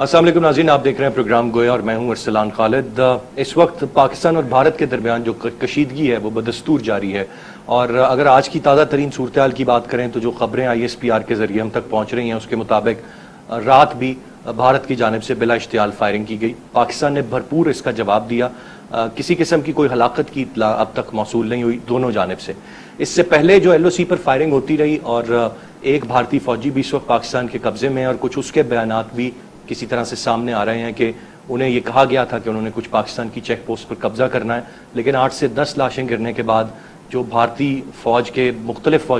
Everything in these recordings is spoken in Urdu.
السلام علیکم ناظرین، آپ دیکھ رہے ہیں پروگرام گویا اور میں ہوں ارسلان خالد۔ اس وقت پاکستان اور بھارت کے درمیان جو کشیدگی ہے وہ بدستور جاری ہے، اور اگر آج کی تازہ ترین صورتحال کی بات کریں تو جو خبریں ISPR کے ذریعے ہم تک پہنچ رہی ہیں اس کے مطابق رات بھی بھارت کی جانب سے بلا اشتعال فائرنگ کی گئی۔ پاکستان نے بھرپور اس کا جواب دیا، کسی قسم کی کوئی ہلاکت کی اطلاع اب تک موصول نہیں ہوئی دونوں جانب سے۔ اس سے پہلے جو LOC پر فائرنگ ہوتی رہی اور ایک بھارتی فوجی بھی اس وقت پاکستان کے قبضے میں ہے، اور کچھ اس کے بیانات بھی کسی طرح سے سامنے آ رہے ہیں کہ انہیں یہ کہا گیا تھا کہ انہوں نے کچھ پاکستان کی چیک پوسٹ پر قبضہ کرنا ہے، لیکن 8 سے 10 لاشیں گرنے کے بعد جو بھارتی فوج کے مختلف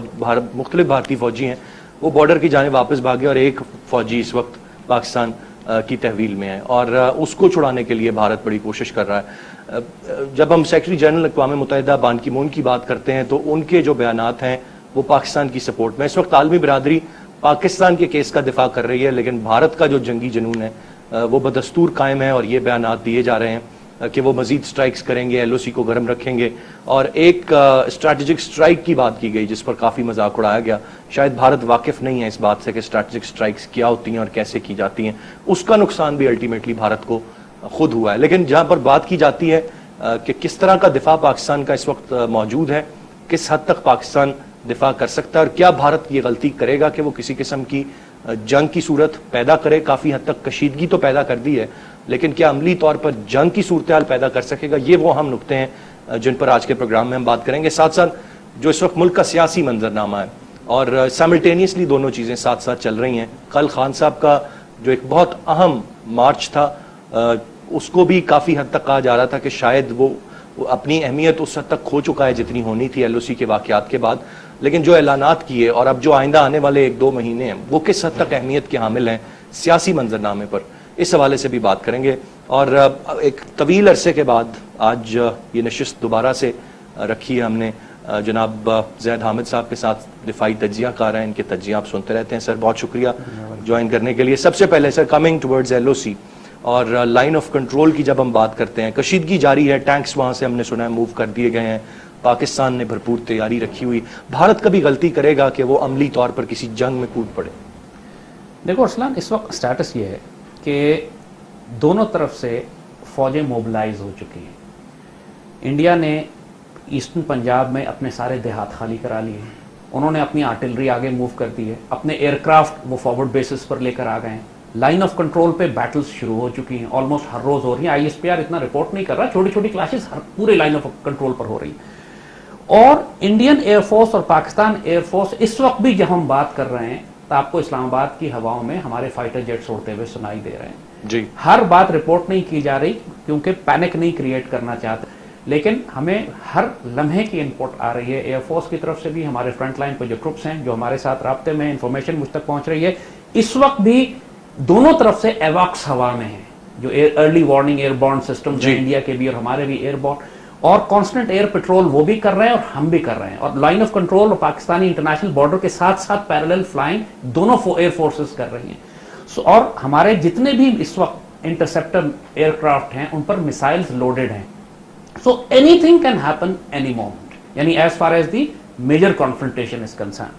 بھارتی فوجی ہیں وہ بارڈر کی جانب واپس بھاگے، اور ایک فوجی اس وقت پاکستان کی تحویل میں ہے اور اس کو چھڑانے کے لیے بھارت بڑی کوشش کر رہا ہے۔ جب ہم سیکرٹری جنرل اقوام متحدہ بان کی مون کی بات کرتے ہیں تو ان کے جو بیانات ہیں وہ پاکستان کی سپورٹ میں۔ اس وقت عالمی برادری پاکستان کے کیس کا دفاع کر رہی ہے، لیکن بھارت کا جو جنگی جنون ہے وہ بدستور قائم ہے، اور یہ بیانات دیے جا رہے ہیں کہ وہ مزید سٹرائکس کریں گے، LOC کو گرم رکھیں گے، اور ایک اسٹریٹجک سٹرائک کی بات کی گئی جس پر کافی مذاق اڑایا گیا۔ شاید بھارت واقف نہیں ہے اس بات سے کہ اسٹریٹجک سٹرائکس کیا ہوتی ہیں اور کیسے کی جاتی ہیں، اس کا نقصان بھی الٹیمیٹلی بھارت کو خود ہوا ہے۔ لیکن جہاں پر بات کی جاتی ہے کہ کس طرح کا دفاع پاکستان کا اس وقت موجود ہے، کس حد تک پاکستان دفاع کر سکتا ہے، اور کیا بھارت یہ غلطی کرے گا کہ وہ کسی قسم کی جنگ کی صورت پیدا کرے۔ کافی حد تک کشیدگی تو پیدا کر دی ہے، لیکن کیا عملی طور پر جنگ کی صورتحال پیدا کر سکے گا، یہ وہ اہم نقطے ہیں جن پر آج کے پروگرام میں ہم بات کریں گے۔ ساتھ ساتھ جو اس وقت ملک کا سیاسی منظرنامہ ہے اور سائملٹینیسلی دونوں چیزیں ساتھ ساتھ چل رہی ہیں۔ کل خان صاحب کا جو ایک بہت اہم مارچ تھا اس کو بھی کافی حد تک کہا جا رہا تھا کہ شاید وہ اپنی اہمیت اس حد تک کھو چکا ہے جتنی ہونی تھی LOC کے واقعات کے بعد، لیکن جو اعلانات کیے اور اب جو آئندہ آنے والے 1-2 مہینے ہیں وہ کس حد تک اہمیت کے حامل ہیں سیاسی منظرنامے پر، اس حوالے سے بھی بات کریں گے۔ اور ایک طویل عرصے کے بعد آج یہ نشست دوبارہ سے رکھی ہے ہم نے جناب زید حامد صاحب کے ساتھ، دفاعی تجزیہ کار ہیں، ان کے تجزیہ آپ سنتے رہتے ہیں۔ سر بہت شکریہ جوائن کرنے کے لیے۔ سب سے پہلے سر کمنگ ٹورڈز LOC اور لائن آف کنٹرول کی جب ہم بات کرتے ہیں، کشیدگی جاری ہے، ٹینکس وہاں سے ہم نے سنا ہے موو کر دیے گئے ہیں، پاکستان نے بھرپور تیاری رکھی ہوئی، بھارت کبھی غلطی کرے گا کہ وہ عملی طور پر کسی جنگ میں کود پڑے؟ دیکھو ارسلان، اس وقت سٹیٹس یہ ہے کہ دونوں طرف سے فوجیں موبلائز ہو چکی ہیں۔ انڈیا نے ایسٹرن پنجاب میں اپنے سارے دیہات خالی کرا لیے ہیں، انہوں نے اپنی آرٹلری آگے موو کر دی ہے، اپنے ایئر کرافٹ وہ فارورڈ بیسز پر لے کر آ گئے ہیں، لائن آف کنٹرول پہ بیٹلز شروع ہو چکی ہیں، آلموسٹ ہر روز ہو رہی ہیں۔ ISPR اتنا رپورٹ نہیں کر رہا، چھوٹی چھوٹی کلاشز پورے لائن آف کنٹرول پر ہو رہی ہیں۔ اور انڈین ایئر فورس اور پاکستان ایئر فورس اس وقت بھی جب ہم بات کر رہے ہیں تو آپ کو اسلام آباد کی ہواؤں میں ہمارے فائٹر جیٹس اڑتے ہوئے سنائی دے رہے ہیں۔ جی، ہر بات رپورٹ نہیں کی جا رہی کیونکہ پینک نہیں کریٹ کرنا چاہتے، لیکن ہمیں ہر لمحے کی انپوٹ آ رہی ہے ایئر فورس کی طرف سے بھی، ہمارے فرنٹ لائن پہ جو ٹروپس ہیں جو ہمارے ساتھ رابطے میں، انفارمیشن مجھ تک پہنچ رہی ہے۔ اس وقت بھی دونوں طرف سے ایواکس ہوا میں ہیں، جو early warning airborne system ہیں انڈیا کے بھی اور ہمارے بھی ایئر بورن، اور کانسٹنٹ ایئر پیٹرول وہ بھی کر رہے ہیں اور ہم بھی کر رہے ہیں، اور لائن آف کنٹرول اور پاکستانی انٹرنیشنل بارڈر کے ساتھ ساتھ پیرالل فلائنگ دونوں ایئر فورسز کر رہی ہیں۔ اور ہمارے جتنے بھی اس وقت انٹرسپٹر ایئر کرافٹ ہیں ان پر میسائلز لوڈڈ ہیں، so anything can happen any moment, یعنی as far as the major confrontation is concern.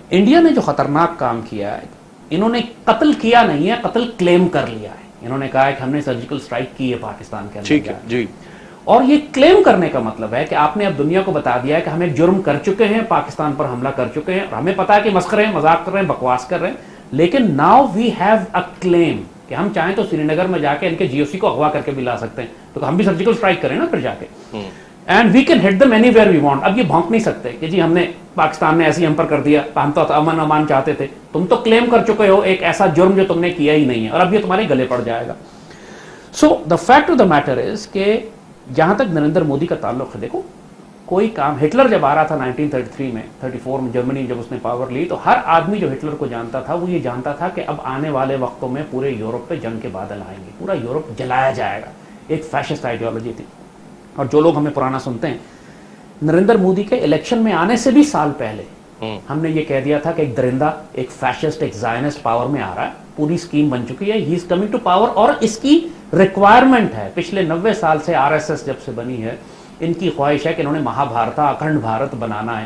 India نے جو خطرناک کام کیا ہے، انہوں نے قتل کیا نہیں ہے، قتل کلیم کر لیا ہے۔ انہوں نے کہا ہے کہ ہم نے سرجیکل سٹرائک کی ہے پاکستان کے اندر، جی، اور یہ کلیم کرنے کا مطلب ہے کہ آپ نے اب دنیا کو بتا دیا ہے کہ ہم ایک جرم کر چکے ہیں، پاکستان پر حملہ کر چکے ہیں، اور ہمیں پتا ہے کہ مسخرے ہیں، مذاق کر رہے ہیں، بکواس کر رہے ہیں، لیکن ناؤ وی ہیو اے کلیم کہ ہم چاہیں تو سری نگر میں جا کے ان کے GOC کو اغوا کر کے بھی لا سکتے ہیں، تو ہم بھی سرجیکل سٹرائک کریں نا پھر جا کے، and we can hit them anywhere we want. اب یہ بھونک نہیں سکتے کہ جی ہم نے پاکستان نے ایسی ہم پر کر دیا، ہم تو امن امان چاہتے تھے، تم تو کلیم کر چکے ہو ایک ایسا جرم جو تم نے کیا ہی نہیں ہے، اور اب یہ تمہارے گلے پڑ جائے گا۔ So the fact of the matter is کہ جہاں تک نریندر مودی کا تعلق ہے، دیکھو کوئی کام، ہٹلر جب آ رہا تھا 1933 میں 34 میں جرمنی جب اس نے پاور لی، تو ہر آدمی جو ہٹلر کو جانتا تھا وہ یہ جانتا تھا کہ اب آنے والے وقتوں میں پورے یورپ پہ جنگ کے بادل آئیں گے، پورا یورپ جلایا جائے گا۔ ایک فیشسٹ آئیڈیالوجی تھی، اور جو لوگ ہمیں پرانا سنتے ہیں، نریندر مودی کے الیکشن میں آنے سے بھی سال پہلے ہم نے یہ کہہ دیا تھا کہ ایک درندہ، ایک فیشسٹ، ایک زائنسٹ پاور میں آ رہا ہے، پوری سکیم بن چکی ہے، ہی از کمنگ ٹو پاور، اور اس کی ریکوائرمنٹ ہے۔ پچھلے 90 سال سے RSS جب سے بنی ہے، ان کی خواہش ہے کہ انہوں نے مہا بھارتا، اکھنڈ بھارت بنانا ہے،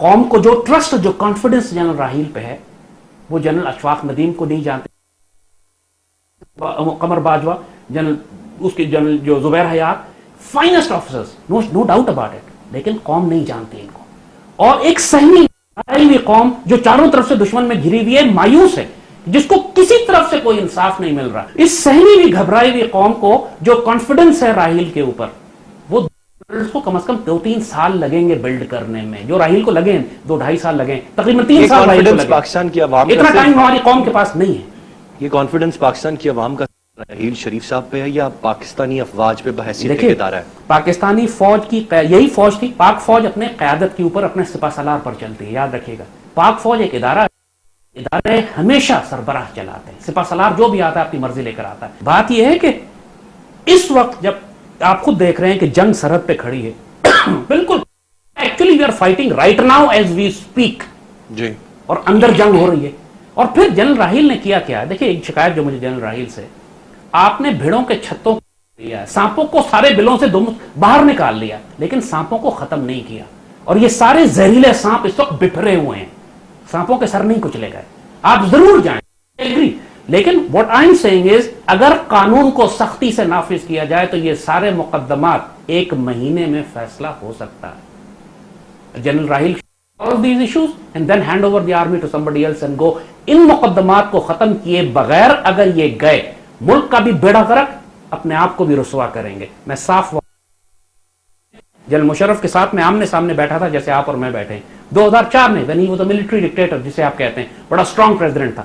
قوم کو جو ٹرسٹ جو کانفیڈنس جنرل راحیل پہ ہے وہ جنرل اشفاق ندیم کو نہیں جانتے, قمر باجوہ, جنرل اس کے جنرل جو زبیر حیات, finest officers, no doubt about it, لیکن قوم نہیں جانتی ان کو. اور ایک سہمی ہوئی قوم جو چاروں طرف سے دشمن میں گھری ہوئی ہے, مایوس ہے, جس کو کسی طرف سے کوئی انصاف نہیں مل رہا. اس سہمی ہوئی گھبرائی ہوئی قوم کو جو کانفیڈنس ہے راحیل کے اوپر, وہ کو کم از کم 2-3 سال لگیں گے بلڈ کرنے میں. جو راحیل کو لگیں 2-2.5 سال لگیں, تقریباً 3 سال راحیل کو لگیں. پاکستان کی عوام اتنا ٹائم ہماری قوم کے پاس نہیں ہے. یہ کانفیڈنس پاکستان کی عوام کا راحیل شریف صاحب پہ ہے یا پاکستانی افواج پہ بحیثیت ادارہ ہے؟ پاکستانی فوج کی یہی فوج تھی. پاک فوج اپنے قیادت کے اوپر اپنے سپہ سالار پر چلتی ہے, یاد رکھیے گا. پاک فوج ایک ادارہ ہمیشہ سربراہ چلاتے ہیں, سپہ سالار جو بھی آتا ہے اپنی مرضی لے کر آتا ہے. بات یہ ہے کہ اس وقت جب آپ خود دیکھ رہے ہیں کہ جنگ سرحد پہ کھڑی ہے, بالکل actually we are fighting right now as we speak جی, اور اندر جنگ ہو رہی ہے. اور پھر جنرل راحیل نے کیا کیا ہے, دیکھیں ایک شکایت جو مجھے جنرل راحیل سے, آپ نے بھیڑوں کے چھتوں کو لیا ہے, سانپوں کو سارے بلوں سے باہر نکال لیا, لیکن سانپوں کو ختم نہیں کیا. اور یہ سارے زہریلے سانپ اس وقت بپھرے ہوئے ہیں, سانپوں کے سر نہیں کچلے گئے. آپ ضرور جائیں, ایگری, لیکن what I'm saying is اگر قانون کو سختی سے نافذ کیا جائے تو یہ سارے مقدمات 1 مہینے میں فیصلہ ہو سکتا ہے. General Raheel all these issues and then hand over the army to somebody else and go. ان مقدمات کو ختم کیے بغیر اگر یہ گئے, ملک کا بھی بیڑا غرق, اپنے آپ کو بھی رسوا کریں گے. میں صاف جنرل مشرف کے ساتھ میں آمنے سامنے بیٹھا تھا جیسے آپ اور میں بیٹھے 2004 میں, when he was a military dictator جسے آپ کہتے ہیں, بڑا اسٹرانگ پریزیڈنٹ تھا.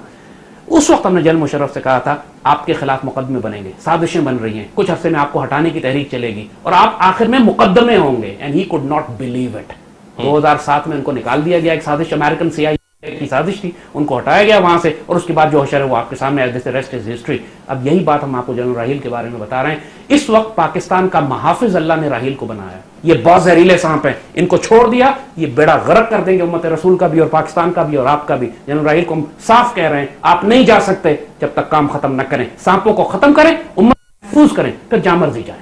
اس وقت ہم نے جنرل مشرف سے کہا تھا آپ کے خلاف مقدمے بنیں گے, سازشیں بن رہی ہیں, کچھ عرصے میں آپ کو ہٹانے کی تحریک چلے گی اور آپ آخر میں مقدمے ہوں گے. And he could not believe it. 2007 میں ان کو نکال دیا گیا, ایک سازش امریکن CIA کی سازش تھی, ان کو ہٹایا گیا وہاں سے, اور اس کے بعد جو حشر ہے وہ آپ کے سامنے ہے, ریسٹ از ہسٹری. اب یہی بات ہم آپ کو جنرل راحیل کے بارے میں بتا رہے ہیں. اس وقت پاکستان کا محافظ اللہ نے راحیل کو بنایا. یہ بہت زہریلے سانپ ہیں, ان کو چھوڑ دیا یہ بیڑا غرق کر دیں گے امت رسول کا بھی اور پاکستان کا بھی اور آپ کا بھی. جنرل راحیل کو ہم صاف کہہ رہے ہیں, آپ نہیں جا سکتے جب تک کام ختم نہ کریں. سانپوں کو ختم کریں, امت محفوظ کریں, پھر جہاں مرضی جائیں.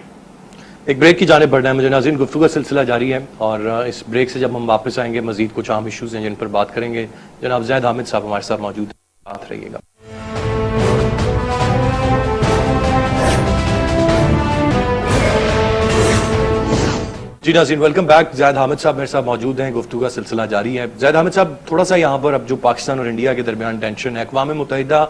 ایک بریک کی جانب بڑھنا ہے مجھے. ناظرین, گفتگو کا سلسلہ جاری ہے اور اس بریک سے جب ہم واپس آئیں گے مزید کچھ عام ایشوز ہیں جن پر بات کریں گے. جناب زید حامد صاحب ہمارے ساتھ موجود ہیں, بات رہیے گا. جی ناظرین, ویلکم بیک. زید حامد صاحب میرے ساتھ موجود ہیں, گفتگو کا سلسلہ جاری ہے. زید حامد صاحب, تھوڑا سا یہاں پر اب جو پاکستان اور انڈیا کے درمیان ٹینشن ہے, اقوام متحدہ,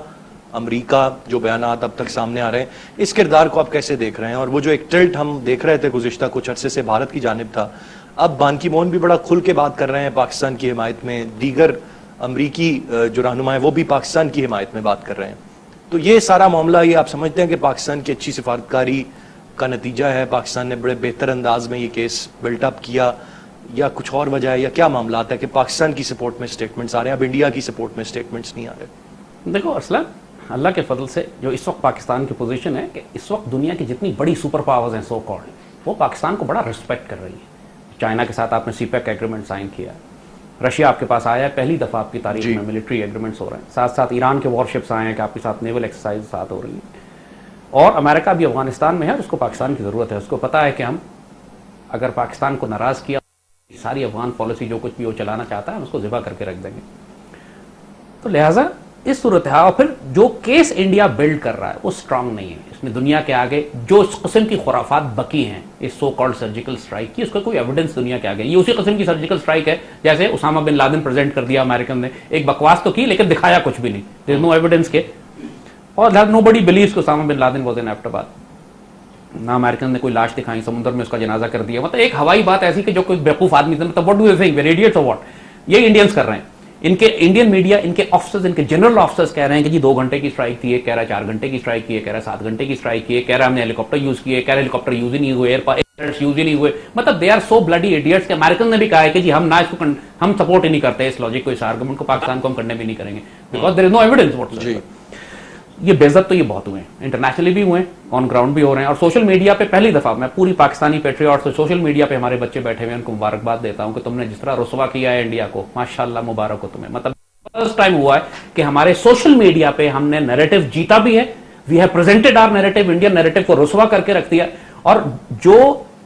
امریکہ, جو بیانات اب تک سامنے آ رہے ہیں, اس کردار کو آپ کیسے دیکھ رہے ہیں؟ اور وہ جو ایک ٹلٹ ہم دیکھ رہے تھے گزشتہ کچھ عرصے سے بھارت کی جانب تھا, اب بان کی مون بھی بڑا کھل کے بات کر رہے ہیں پاکستان کی حمایت میں, دیگر امریکی جو رہنما ہیں وہ بھی پاکستان کی حمایت میں بات کر رہے ہیں. تو یہ سارا معاملہ, یہ آپ سمجھتے ہیں کہ پاکستان کی اچھی سفارتکاری کا نتیجہ ہے, پاکستان نے بڑے بہتر انداز میں یہ کیس بلٹ اپ کیا, یا کچھ اور وجہ ہے, یا کیا معاملات ہے کہ پاکستان کی سپورٹ میں سٹیٹمنٹس آ رہے ہیں, اب انڈیا کی سپورٹ میں سٹیٹمنٹس نہیں آ رہے؟ دیکھو ارسلان, اللہ کے فضل سے جو اس وقت پاکستان کی پوزیشن ہے کہ اس وقت دنیا کی جتنی بڑی سپر پاورز ہیں سو کالڈ, وہ پاکستان کو بڑا رسپیکٹ کر رہی ہے. چائنا کے ساتھ آپ نے CPEC ایگریمنٹ سائن کیا, رشیا آپ کے پاس آیا ہے, پہلی دفعہ آپ کی تاریخ میں ملٹری ایگریمنٹس ہو رہے ہیں, ساتھ ساتھ ایران کے وارشپس آئے ہیں کہ آپ کے ساتھ نیول ایکسرسائز ساتھ ہو رہی ہیں, اور امریکہ بھی افغانستان میں ہے, اس کو پاکستان کی ضرورت ہے. اس کو پتا ہے کہ ہم اگر پاکستان کو ناراض کیا, ساری افغان پالیسی جو کچھ بھی وہ چلانا چاہتا ہے ہم اس کو ذبح کر کے رکھ دیں گے. تو لہٰذا اس صورتحال, اور پھر جو کیس انڈیا بلڈ کر رہا ہے وہ اسٹرانگ نہیں ہے. اس میں دنیا کے آگے جو اس قسم کی خرافات بکی ہیں اس سو کالڈ سرجیکل اسٹرائک کی, اس کا کوئی ایویڈنس دنیا کے آگے, یہ اسی قسم کی سرجیکل اسٹرائک ہے جیسے اسامہ بن لادن پریزنٹ کر دیا امریکن نے. ایک بکواس تو کی لیکن دکھایا کچھ بھی نہیں, دیر از نو ایویڈنس کے, اور نو بڈی بلیوز کہ Osama bin Laden was in Abbottabad. نہ امریکن نے کوئی لاش دکھائی, سمندر میں اس کا جنازہ کر دیا. مطلب ایک ہوائی بات ایسی کہ جو کوئی بیوقوف آدمی, مطلب what do you think, very idiots اور واٹ, یہ انڈینس کر رہے ہیں. ان کے انڈین میڈیا, ان کے آفیسرز, ان کے جنرل آفیسرز کہہ رہے ہیں کہ جی 2 گھنٹے کی اسٹرائک تھی, کہہ رہا ہے 4 گھنٹے کی اسٹرائک کی, کہہ رہا ہے 7 گھنٹے کی اسٹرائک کی, کہہ رہا ہے ہم نے ہیلی کاپٹر یوز کیے, کہہ رہے ہیلی کاپٹر یوز ہی نہیں ہوئے, ایئر یوز ہی نہیں ہوئے. مطلب they are so bloody idiots کہ امریکن نے بھی کہا ہے کہ جی ہم نہ اس کو ہم سپورٹ ہی نہیں کرتے اس لاجک کو, اس آرگومنٹ کو پاکستان کو ہم کرنے بھی نہیں کریں گے, because there is no evidence what. یہ بے عزت تو یہ بہت ہوئے ہیں, انٹرنیشنلی بھی ہوئے ہیں, آن گراؤنڈ بھی ہو رہے ہیں, اور سوشل میڈیا پہ پہلی دفعہ میں پوری پاکستانی پیٹریاٹ سے سوشل میڈیا پہ ہمارے بچے بیٹھے ہوئے ہیں, ان کو مبارکباد دیتا ہوں کہ تم نے جس طرح رسوا کیا ہے انڈیا کو, ماشاءاللہ مبارک ہو تمہیں. مطلب فرسٹ ٹائم ہوا ہے کہ ہمارے سوشل میڈیا پہ ہم نے نیریٹو جیتا بھی ہے, we have presented our narrative, Indian narrative کو رسوا کر کے رکھ دیا. اور جو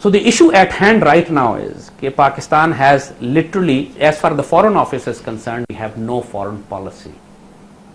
So the issue at hand right now is that Pakistan has literally, as far as the foreign office is concerned, we have no foreign policy.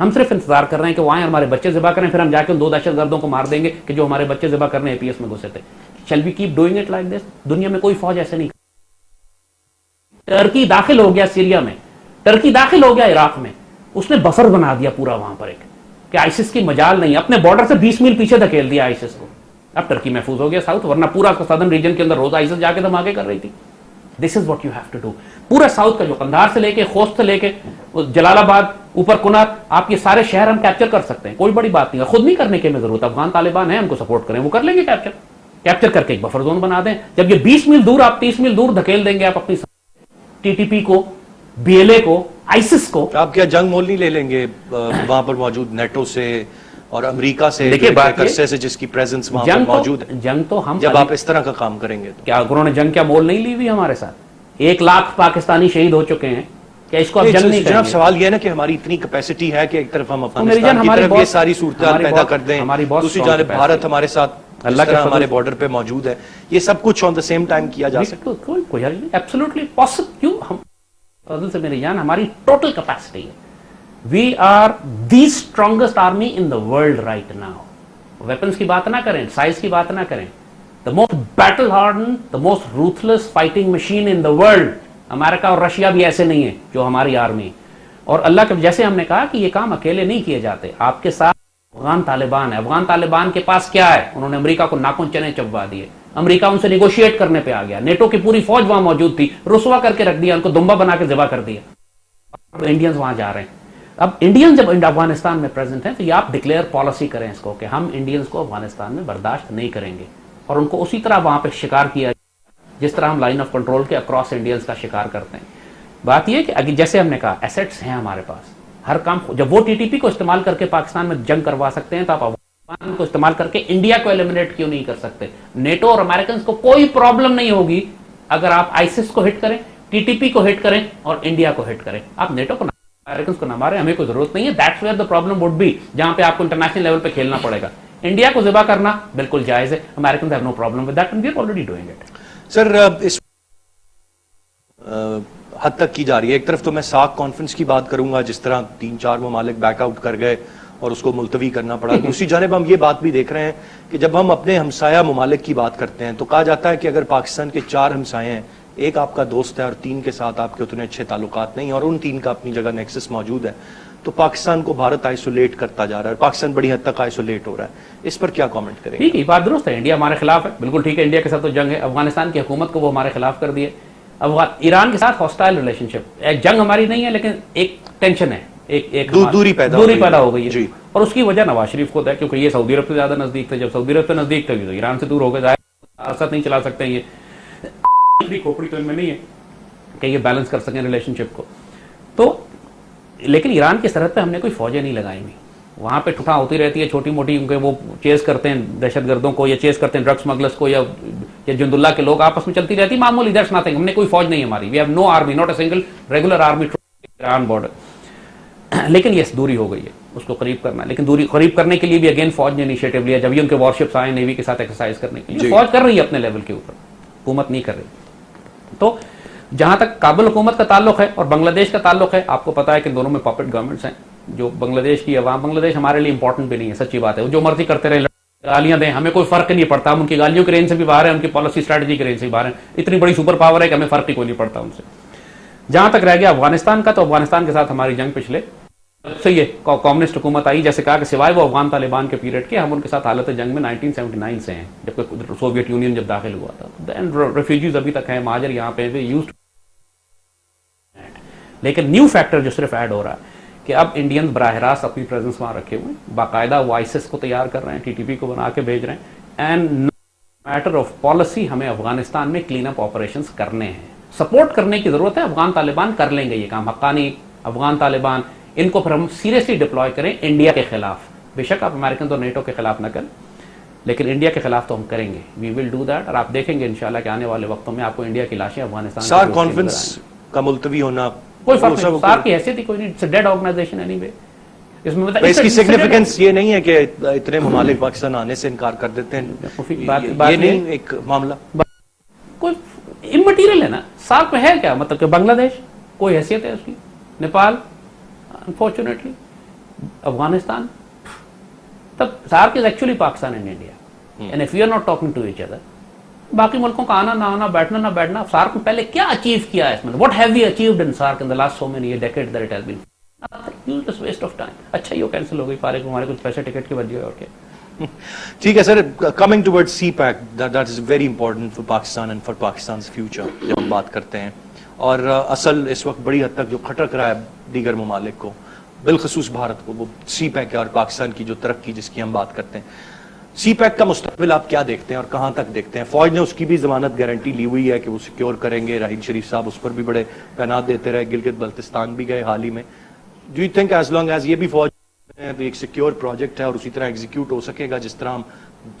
ہم صرف انتظار کر رہے ہیں کہ وہاں ہمارے بچے ذبح کریں, پھر ہم جا کے ان 2 دہشت گردوں کو مار دیں گے کہ جو ہمارے بچے ذبح کرنے APS میں گھسے تھے. Shall we keep doing it like this? دنیا میں کوئی فوج ایسے نہیں. ٹرکی داخل ہو گیا سیریا میں, ٹرکی داخل ہو گیا عراق میں, اس نے بفر بنا دیا پورا وہاں پر ایک کہ آئسس کی مجال نہیں, اپنے بارڈر سے 20 میل پیچھے دھکیل دیا آئسس کو. اب ٹرکی محفوظ ہو گیا ساؤتھ, ورنہ پورا سدرن ریجن کے اندر روز آئسس جا کے دھماکے کر رہی تھی. This is what you have to do. پورا ساؤتھ کا جو قندھار سے لے کے خوست سے لے کے جلال آباد اوپر کنار, آپ یہ سارے شہر ہم کیپچر کر سکتے ہیں, کوئی بڑی بات نہیں ہے. خود نہیں کرنے کی ہمیں ضرورت, افغان طالبان ہیں, ان کو سپورٹ کریں, وہ کر لیں گے کیپچر کر کے ایک بفر زون بنا دیں. جب یہ 20 میل دور, آپ 30 میل دور دھکیل دیں گے آپ اپنی TTP کو, BLA کو, آئسس کو. آپ کیا جنگ مول نہیں لے لیں گے وہاں پر موجود نیٹو سے اور امریکہ سے, عرصے سے جس کی پریزنس وہاں پر موجود ہے؟ جنگ تو ہم جب آپ اس طرح کا کام کریں گے تو کیا انہوں نے جنگ کیا مول نہیں لی ہوئی ہمارے ساتھ؟ 1 لاکھ پاکستانی شہید ہو چکے ہیں, کیا اس کو اب جنگ نہیں کریں گے؟ سوال یہ ہے نا کہ ہماری اتنی کیپیسٹی ہے کہ ایک طرف ہم افغانستان کی طرف یہ ساری صورتحال پیدا کر دیں, دوسری جانب بھارت ہمارے ساتھ اللہ کے ہمارے بارڈر پہ موجود ہے, یہ سب کچھ آن دا سیم ٹائم کیا جا سکتا ہے. کوئی ایبسولوٹلی پاسبل. کیوں ہم فضل سے میری جان, ہماری ٹوٹل کیپیسٹی ہے. We are the strongest army in the world right now. Weapons کی بات نہ کریں, سائز کی بات نہ کریں, the most battle hardened, the most ruthless fighting machine in the world. امریکہ اور رشیا بھی ایسے نہیں ہے جو ہماری آرمی. اور اللہ کے جیسے ہم نے کہا کہ یہ کام اکیلے نہیں کیے جاتے, آپ کے ساتھ افغان طالبان ہے. افغان طالبان کے پاس کیا ہے؟ انہوں نے امریکہ کو ناخن چنے چبوا دیے, امریکہ ان سے نیگوشیٹ کرنے پہ آ گیا, نیٹو کی پوری فوج وہاں موجود تھی, رسوا کر کے رکھ دیا, ان کو دمبا بنا کے ذبح کر دیا. انڈینز وہاں جا رہے ہیں. اب انڈین جب افغانستان میں پریزنٹ ہیں تو یہ آپ ڈکلیئر پالیسی کریں اس کو کہ ہم انڈینز کو افغانستان میں برداشت نہیں کریں گے, اور ان کو اسی طرح وہاں پہ شکار کیا جس طرح ہم لائن آف کنٹرول کے اکراس انڈینز کا شکار کرتے ہیں. بات یہ کہ جیسے ہم نے کہا ایسیٹس ہیں ہمارے پاس, ہر کام جب وہ TTP کو استعمال کر کے پاکستان میں جنگ کروا سکتے ہیں تو آپ افغانستان کو استعمال کر کے انڈیا کو ایلیمنیٹ کیوں نہیں کر سکتے؟ نیٹو اور امریکنز کو کوئی پرابلم نہیں ہوگی اگر آپ آئسس کو ہٹ کریں, TTP کو ہٹ کریں اور انڈیا کو ہٹ کریں. آپ نیٹو کو امریکنز کو نہ ماریں, ہمیں کوئی ضرورت نہیں ہے. That's where the problem would be, جہاں پہ آپ کو انٹرنیشنل لیول پہ کھیلنا پڑے گا. انڈیا کو ذبح کرنا بالکل جائز ہے, Americans have no problem with that and we are already doing it. Sir اس حد تک کی جا رہی ہے, ایک طرف تو میں ساک کانفرنس کی بات کروں گا جس طرح 3-4 ممالک بیک آؤٹ کر گئے اور اس کو ملتوی کرنا پڑا. دوسری جانب ہم یہ بات بھی دیکھ رہے ہیں کہ جب ہم اپنے ہمسایہ ممالک کی بات کرتے ہیں تو کہا جاتا ہے کہ اگر پاکستان کے 4 ہمسائے ہیں, ایک آپ کا دوست ہے اور 3 کے ساتھ آپ کے اتنے اچھے تعلقات نہیں, اور ان 3 کا اپنی جگہ نیکسس موجود ہے, تو پاکستان کو بھارت آئسولیٹ کرتا جا رہا ہے, پاکستان بڑی حد تک آئسولیٹ ہو رہا ہے. اس پر کیا کامنٹ کریں گے؟ ٹھیک ہے, بات درست ہے, انڈیا ہمارے خلاف ہے, بالکل ٹھیک ہے, انڈیا کے ساتھ تو جنگ ہے. افغانستان کی حکومت کو وہ ہمارے خلاف کر دیے. ایران کے ساتھ ہاسٹائل ریلیشن شپ, ایک جنگ ہماری نہیں ہے لیکن ایک ٹینشن ہے, ایک دوری پیدا ہو گئی ہے. اور اس کی وجہ نواز شریف خود ہے, کیونکہ یہ سعودی عرب سے زیادہ نزدیک تھے. جب سعودی عرب سے نزدیک تھے تو ایران سے دور ہو گئے, ساتھ نہیں چلا سکتے. یہ کھوپڑی تو ان میں نہیں ہے کہ یہ بیلنس کر سکیں ریلیشن شپ کو. تو لیکن ایران کی سرحد پہ ہم نے کوئی فوجیں نہیں لگائی ہوئی, وہاں پہ ٹھٹا ہوتی رہتی ہے چھوٹی موٹی, کیونکہ وہ چیز کرتے ہیں دہشت گردوں کو, یا چیز کرتے ہیں ڈرگ سمگلرز کو, یا جند اللہ کے لوگ, آپس میں چلتی رہتی معمولی. That's nothing. ہم نے کوئی فوج نہیں ہماری, we have no army, not a single regular army Iran border. لیکن یہ دوری ہو گئی ہے, اس کو قریب کرنا. لیکن دوری قریب کرنے کے لیے بھی اگین فوج نے انیشیٹو لیا, جب بھی ان کے وارشپس آئے نیوی کے ساتھ ایکسرسائز کرنے کے لیے. فوج کر رہی ہے اپنے لیول کے اوپر, حکومت نہیں کر رہی. تو جہاں تک کابل حکومت کا تعلق ہے اور بنگلہ دیش کا تعلق ہے, آپ کو پتا ہے کہ دونوں میں پاپٹ گورنمنٹس ہیں. جو بنگلہ دیش کی عوام, بنگلہ دیش ہمارے لیے امپورٹنٹ بھی نہیں ہے, سچی بات ہے. وہ جو مرضی کرتے رہے, گالیاں دیں, ہمیں کوئی فرق نہیں پڑتا. ہم ان کی گالیوں کی رینج سے بھی باہر ہیں, ان کی پالیسی اسٹریٹجی کی رینج سے بھی باہر ہیں. اتنی بڑی سپر پاور ہے کہ ہمیں فرق ہی کوئی نہیں پڑتا ان سے. جہاں تک رہ گیا افغانستان کا, تو افغانستان کے ساتھ ہماری جنگ پچھلے سے یہ کمیونسٹ حکومت آئی, جیسے کہا کہ سوائے وہ افغان طالبان کے پیریڈ کے, ہم ان کے ساتھ حالت جنگ میں 1979 سے ہیں, جب سوویت یونین جب داخل ہوا تھا. ریفیوجیز ابھی تک ہیں, مہاجر یہاں پہ یوزڈ. لیکن نیو فیکٹر جو صرف ایڈ ہو رہا ہے کہ اب انڈینز براہ راست اپنی پریزنس وہاں رکھے ہوئے ہیں, باقاعدہ وہ آئسس کو تیار کر رہے ہیں, TTP کو بنا کے بھیج رہے ہیں. اینڈ میٹر آف پالیسی, ہمیں افغانستان میں کلین اپ آپریشنز کرنے ہیں, سپورٹ کرنے کی ضرورت ہے. افغان طالبان کر لیں گے یہ کام, حقانی افغان طالبان, ان کو پھر ہم سیریسلی ڈپلوائے کریں انڈیا کے خلاف. بے شک آپ امریکن تو نیٹو کے خلاف نہ کریں, لیکن انڈیا کے خلاف تو ہم کریں گے. وی ول ڈو دیٹ, اور آپ دیکھیں گے انشاءاللہ کہ آنے والے وقتوں میں آپ کو انڈیا کی لاشیں افغانستان سارک کانفرنس کا ملتوی ہونا کوئی فرق نہیں, سارک کی حیثیت ہی کوئی نہیں, it's a dead organisation anyway وے. اس کی سگنیفیکنس یہ نہیں ہے کہ اتنے ممالک پاکستان آنے سے انکار کر دیتے ہیں, یہ نہیں ایک معاملہ, کوئی امٹیریل ہے نا. سارک میں ہے کیا مطلب کہ بنگلہ دیش کوئی حیثیت ہے اس کی, Nepal unfortunately, Afghanistan, SAARC is actually Pakistan and India. And if we are not talking to each other, باقی ملکوں کا آنا نہ آنا, بیٹھنا نہ بیٹھنا, SAARC میں پہلے کیا اچیو کیا ہے اس میں, what have we achieved in SAARC in the last so many decades that it has been? Useless waste of time. اچھا یہ کینسل ہو گئی, فارغ ہمارے کچھ پیسے ٹکٹ کے بچ گئے اور کیا. ٹھیک ہے sir, coming toward CPEC, that is very important for Pakistan and for Pakistan's future جب ہم بات کرتے ہیں, اور اصل اس وقت بڑی حد تک جو کھٹک رہا ہے دیگر ممالک کو, بالخصوص بھارت کو, وہ سی پیک ہے اور پاکستان کی جو ترقی جس کی ہم بات کرتے ہیں. سی پیک کا مستقبل آپ کیا دیکھتے ہیں اور کہاں تک دیکھتے ہیں؟ فوج نے اس کی بھی ضمانت گارنٹی لی ہوئی ہے کہ وہ سیکیور کریں گے, راحیل شریف صاحب اس پر بھی بڑے بیانات دیتے رہے, گلگت بلتستان بھی گئے حال ہی میں. Do you think as long as یہ بھی فوج ایک سیکیور پروجیکٹ ہے اور اسی طرح ایگزیکیوٹ ہو سکے گا جس طرح ہم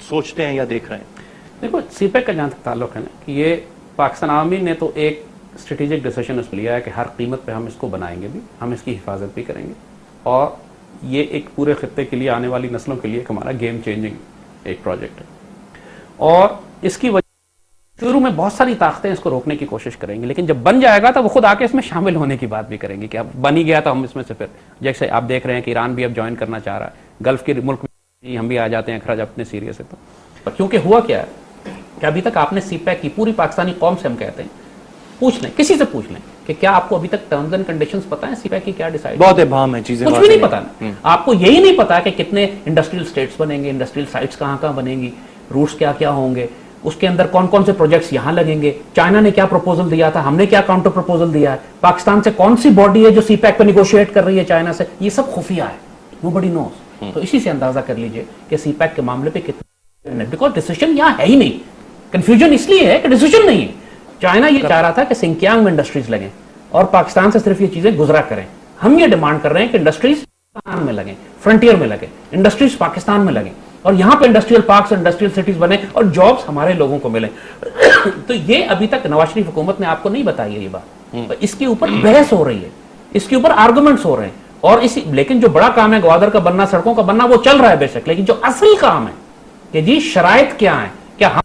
سوچتے ہیں یا دیکھ رہے ہیں؟ دیکھو سی پیک کا جہاں تک تعلق ہے نا, کہ یہ پاکستان عوامی نے تو ایک اسٹریٹجک ڈیسیشن اس لیا ہے کہ ہر قیمت پہ ہم اس کو بنائیں گے بھی, ہم اس کی حفاظت بھی کریں گے, اور یہ ایک پورے خطے کے لیے, آنے والی نسلوں کے لیے ایک ہمارا گیم چینجنگ ایک پروجیکٹ ہے. اور اس کی وجہ شروع میں بہت ساری طاقتیں اس کو روکنے کی کوشش کریں گی, لیکن جب بن جائے گا تو وہ خود آ کے اس میں شامل ہونے کی بات بھی کریں گی کہ اب بن ہی گیا تو ہم اس میں سے پھر, جیسے آپ دیکھ رہے ہیں کہ ایران بھی اب جوائن کرنا چاہ رہا ہے, گلف کے ملک میں ہم بھی آ جاتے ہیں اخراج اپنے سیریس سے. تو کیونکہ ہوا کیا ہے کہ ابھی تک آپ نے سی پیک کی پوری پاکستانی قوم سے ہم کہتے ہیں, پوچھ لیں, کسی سے پوچھ لیں کہ کیا آپ کو ابھی تک ٹرمز اینڈ کنڈیشنز پتہ ہیں سی پیک کی کیا ڈیسائیڈ؟ بہت ابہام ہے چیزیں, کچھ بھی نہیں پتا. آپ کو یہی نہیں پتا کہ کتنے انڈسٹریل اسٹیٹس بنیں گے, انڈسٹریل سائٹس کہاں کہاں بنیں گی, روٹس کیا کیا ہوں گے, اس کے اندر کون کون سے پروجیکٹس یہاں لگیں گے, چائنا نے کیا پروپوزل دیا تھا, ہم نے کیا کاؤنٹر پروپوزل دیا ہے, پاکستان سے کون سی باڈی ہے جو سی پیک پہ نیگوشیٹ کر رہی ہے چائنا سے, یہ سب خفیہ ہے, نوبڈی نوز. تو اسی سے اندازہ کر لیجئے کہ سی پیک کے معاملے پہ کتنا, بیکاز ڈیسیشن یہاں ہے ہی نہیں. کنفیوژن اس لیے ہے کہ ڈیسیشن نہیں ہے. چائنا یہ چاہ رہا تھا کہ سنکیانگ میں انڈسٹریز لگیں اور پاکستان سے صرف یہ چیزیں گزرا کریں. ہم یہ ڈیمانڈ کر رہے ہیں کہ انڈسٹریز پاکستان میں لگیں, فرنٹیئر میں لگیں, انڈسٹریز پاکستان میں لگیں, اور یہاں پہ انڈسٹریل پارکس, انڈسٹریل سٹیز بنے اور جابس ہمارے لوگوں کو ملیں. تو یہ ابھی تک نواز شریف حکومت نے آپ کو نہیں بتائی ہے یہ بات. اس کے اوپر بحث ہو رہی ہے, اس کے اوپر آرگومنٹس ہو رہے ہیں, اور لیکن جو بڑا کام ہے گوادر کا بننا, سڑکوں کا بننا, وہ چل رہا ہے بے شک, لیکن جو اصل کام ہے کہ جی شرائط کیا ہیں, کیا ہم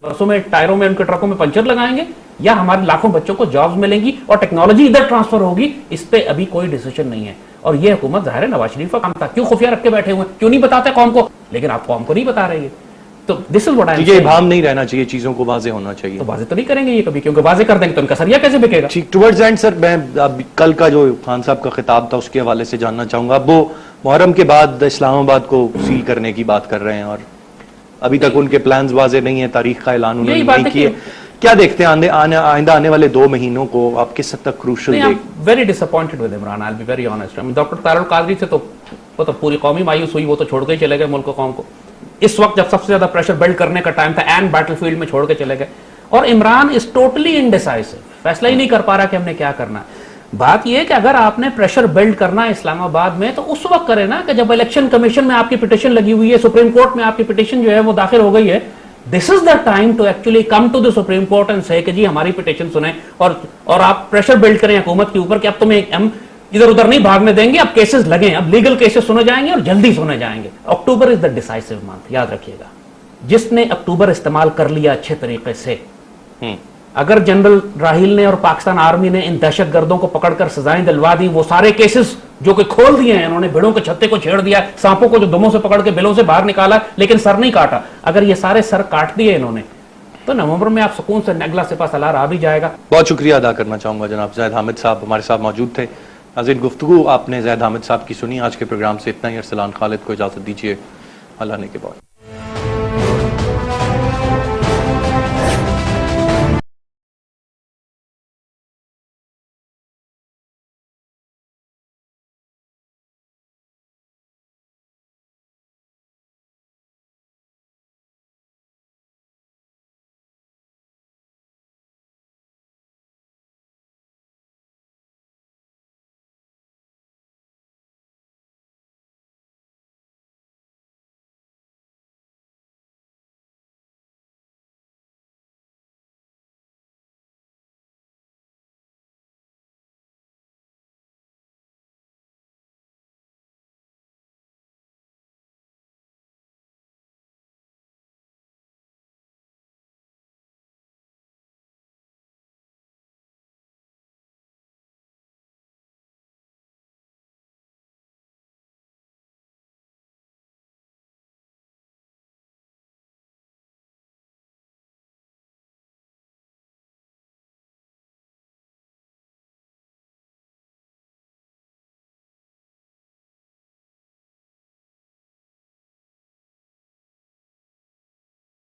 برسوں میں ٹائروں میں ان کے ٹرکوں میں پنچر لگائیں گے یا ہمارے لاکھوں بچوں کو جابز ملیں گی اور ٹیکنالوجی ادھر ٹرانسفر ہوگی, اس پہ ابھی کوئی ڈیسیشن نہیں ہے. اور یہ حکومت ظاہر ہے نواز شریف کا کام تھا, کیوں خفیہ رکھ کے بیٹھے ہوئے, کیوں نہیں بتاتے قوم کو, لیکن آپ قوم کو نہیں بتا رہے ہیں. تو this is what I am seeing. یہ ابہام نہیں رہنا چاہیے, چیزوں کو واضح ہونا چاہیے. تو واضح تو نہیں کریں گے یہ کبھی, کیونکہ واضح کر دیں گے تو ان کا سریا کیسے بکے گا. ٹھیک, ٹورڈز اینڈ سر میں کل کا جو خان صاحب کا خطاب تھا اس کے حوالے سے جاننا چاہوں گا. وہ محرم کے بعد اسلام آباد کو سیل کرنے کی بات کر رہے ہیں اور ابھی تک ان کے پلانز واضح نہیں ہیں, تاریخ کا اعلان انہوں نے نہیں کیا. کیا دیکھتے ہیں آئندہ آنے والے 2 مہینوں کو, آپ کس حد تک کروشل دیکھتے؟ Very disappointed with Imran, I will be very honest. Doctor Tahir ul-Qadri سے تو وہ تو پوری قوم ہی مایوس ہوئی, وہ تو چھوڑ کے ہی چلے گئے ملک و قوم کو اس وقت جب سب سے زیادہ پریشر بلڈ کرنے کا ٹائم تھا, اینڈ بیٹل فیلڈ میں چھوڑ کے چلے گئے. اور عمران از ٹوٹلی انڈیسائسو, فیصلہ ہی نہیں کر پا رہا کہ ہم نے کیا کرنا ہے. بات یہ ہے کہ اگر آپ نے پریشر بلڈ کرنا ہے اسلام آباد میں تو اس وقت کرے نا کہ جب الیکشن کمیشن میں آپ کی پٹیشن لگی ہوئی ہے, سپریم کورٹ میں آپ کی پٹیشن جو ہے وہ داخل ہو گئی ہے. This is the time to actually come to the Supreme Court and say کہ جی ہماری پٹیشن سنیں, اور آپ پریشر بلڈ کریں حکومت کے اوپر کہ اب تمہیں ہم ادھر ادھر نہیں بھاگنے دیں گے, اب کیسز لگیں, اب لیگل کیسز سنے جائیں گے اور جلدی سنے جائیں گے. اکتوبر از دا ڈیسائسو منتھ, یاد رکھیے گا. جس نے اکتوبر استعمال کر لیا اچھے طریقے سے, اگر جنرل راحیل نے اور پاکستان آرمی نے ان دہشت گردوں کو پکڑ کر سزائیں دلوا دی, وہ سارے کیسز جو کہ کھول دیے ہیں انہوں نے, بھیڑوں کے چھتے کو چھیڑ دیا, سانپوں کو جو دموں سے پکڑ کے بلوں سے باہر نکالا لیکن سر نہیں کاٹا, اگر یہ سارے سر کاٹ دیے انہوں نے تو نومبر میں آپ سکون سے اگلا سپہ سالار آ بھی جائے گا. بہت شکریہ ادا کرنا چاہوں گا جناب زید حامد صاحب ہمارے ساتھ موجود تھے. ناظرین, گفتگو آپ نے زید حامد صاحب کی سنی. آج کے پروگرام سے اتنا ہی. ارسلان خالد کو اجازت دیجیے, اللہ نے کے بعد.